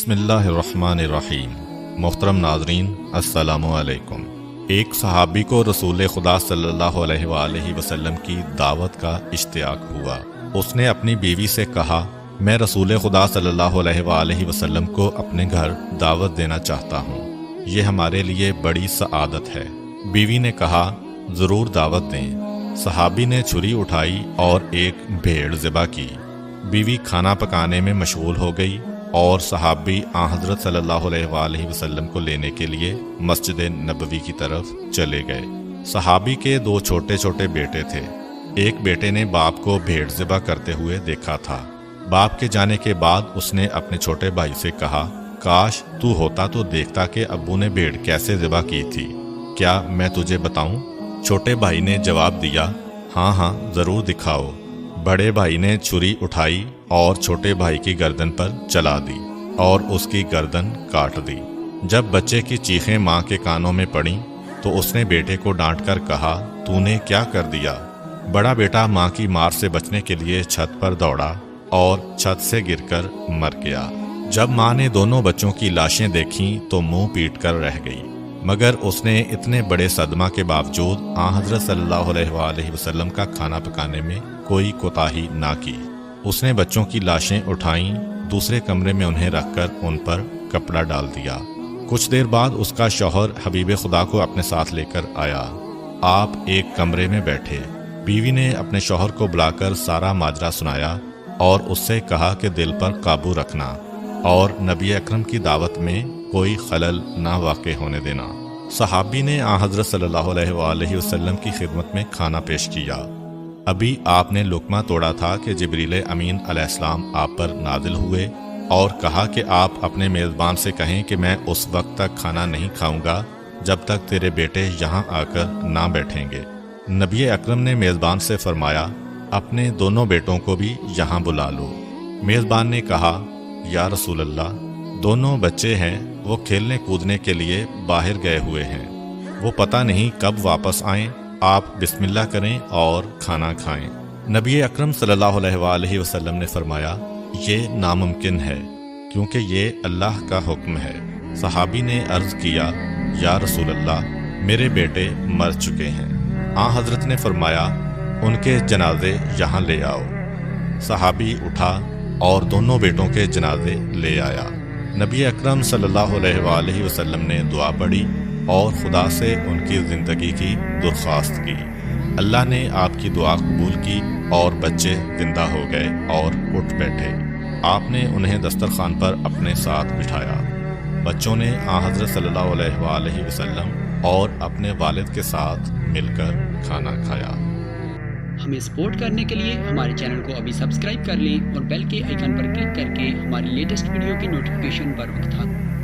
बिस्मिल्लाहिर्रहमानिर्रहीम। मोहतरम नाज़रीन, अस्सलामु अलैकुम। एक सहाबी को रसूल खुदा सल्लल्लाहु अलैहि वसल्लम की दावत का इश्तियाक हुआ। उसने अपनी बीवी से कहा, मैं रसूल खुदा सल्लल्लाहु अलैहि वसल्लम को अपने घर दावत देना चाहता हूँ। ये हमारे लिए बड़ी सआदत है। बीवी ने कहा, ज़रूर दावत दें। सहाबी ने छुरी उठाई और एक भेड़ ज़िबा की। बीवी खाना पकाने में मशगूल हो गई और सहाबी हज़रत सल्लल्लाहु अलैहि वसल्लम को लेने के लिए मस्जिद नबवी की तरफ चले गए। सहाबी के दो छोटे छोटे बेटे थे। एक बेटे ने बाप को भेड़ ज़िबा करते हुए देखा था। बाप के जाने के बाद उसने अपने छोटे भाई से कहा, काश तू होता तो देखता कि अब्बू ने भेड़ कैसे ज़िबा की थी। क्या मैं तुझे बताऊं? छोटे भाई ने जवाब दिया, हाँ हाँ ज़रूर दिखाओ। बड़े भाई ने छुरी उठाई और छोटे भाई की गर्दन पर चला दी और उसकी गर्दन काट दी। जब बच्चे की चीखें माँ के कानों में पड़ीं तो उसने बेटे को डांट कर कहा, तूने क्या कर दिया? बड़ा बेटा माँ की मार से बचने के लिए छत पर दौड़ा और छत से गिरकर मर गया। जब माँ ने दोनों बच्चों की लाशें देखीं तो मुंह पीट कर रह गई, मगर उसने इतने बड़े सदमा के बावजूद हज़रत सल्लल्लाहु अलैहि वसल्लम का खाना पकाने में कोई कोताही ना की। उसने बच्चों की लाशें उठाईं, दूसरे कमरे में उन्हें रखकर उन पर कपड़ा डाल दिया। कुछ देर बाद उसका शौहर हबीब खुदा को अपने साथ लेकर आया। आप एक कमरे में बैठे। बीवी ने अपने शौहर को बुलाकर सारा माजरा सुनाया और उससे कहा कि दिल पर काबू रखना और नबी अकरम की दावत में कोई खलल ना वाक़े होने देना। सहाबी ने हज़रत सल्लल्लाहु अलैहि वसल्लम की खिदमत में खाना पेश किया। अभी आपने लुकमा तोड़ा था कि जिब्रील अमीन अलैहिस्सलाम आप पर नाजिल हुए और कहा कि आप अपने मेज़बान से कहें कि मैं उस वक्त तक खाना नहीं खाऊंगा जब तक तेरे बेटे यहाँ आकर ना बैठेंगे। नबी अकरम ने मेज़बान से फरमाया, अपने दोनों बेटों को भी यहाँ बुला लो। मेज़बान ने कहा, या रसूल अल्लाह, दोनों बच्चे हैं, वो खेलने कूदने के लिए बाहर गए हुए हैं, वो पता नहीं कब वापस आएं। आप बिस्मिल्लाह करें और खाना खाएं। नबी अकरम सल्लल्लाहु अलैहि वसल्लम ने फरमाया, ये नामुमकिन है क्योंकि ये अल्लाह का हुक्म है। सहाबी ने अर्ज़ किया, या रसूल अल्लाह, मेरे बेटे मर चुके हैं। हज़रत ने फरमाया, उनके जनाजे यहाँ ले आओ। सहाबी उठा और दोनों बेटों के जनाजे ले आया। नबी अकरम सल्लल्लाहु अलैहि वसल्लम ने दुआ पढ़ी और खुदा से उनकी ज़िंदगी की दरख्वास्त की। अल्लाह ने आपकी दुआ कबूल की और बच्चे जिंदा हो गए और उठ बैठे। आपने उन्हें दस्तरखान पर अपने साथ बिठाया। बच्चों ने हज़रत सल्लल्लाहु अलैहि वसल्लम और अपने वालिद के साथ मिलकर खाना खाया। हमें सपोर्ट करने के लिए हमारे चैनल को अभी सब्सक्राइब कर लें और बेल के आइकन पर क्लिक करके हमारी लेटेस्ट वीडियो की नोटिफिकेशन बर वक्त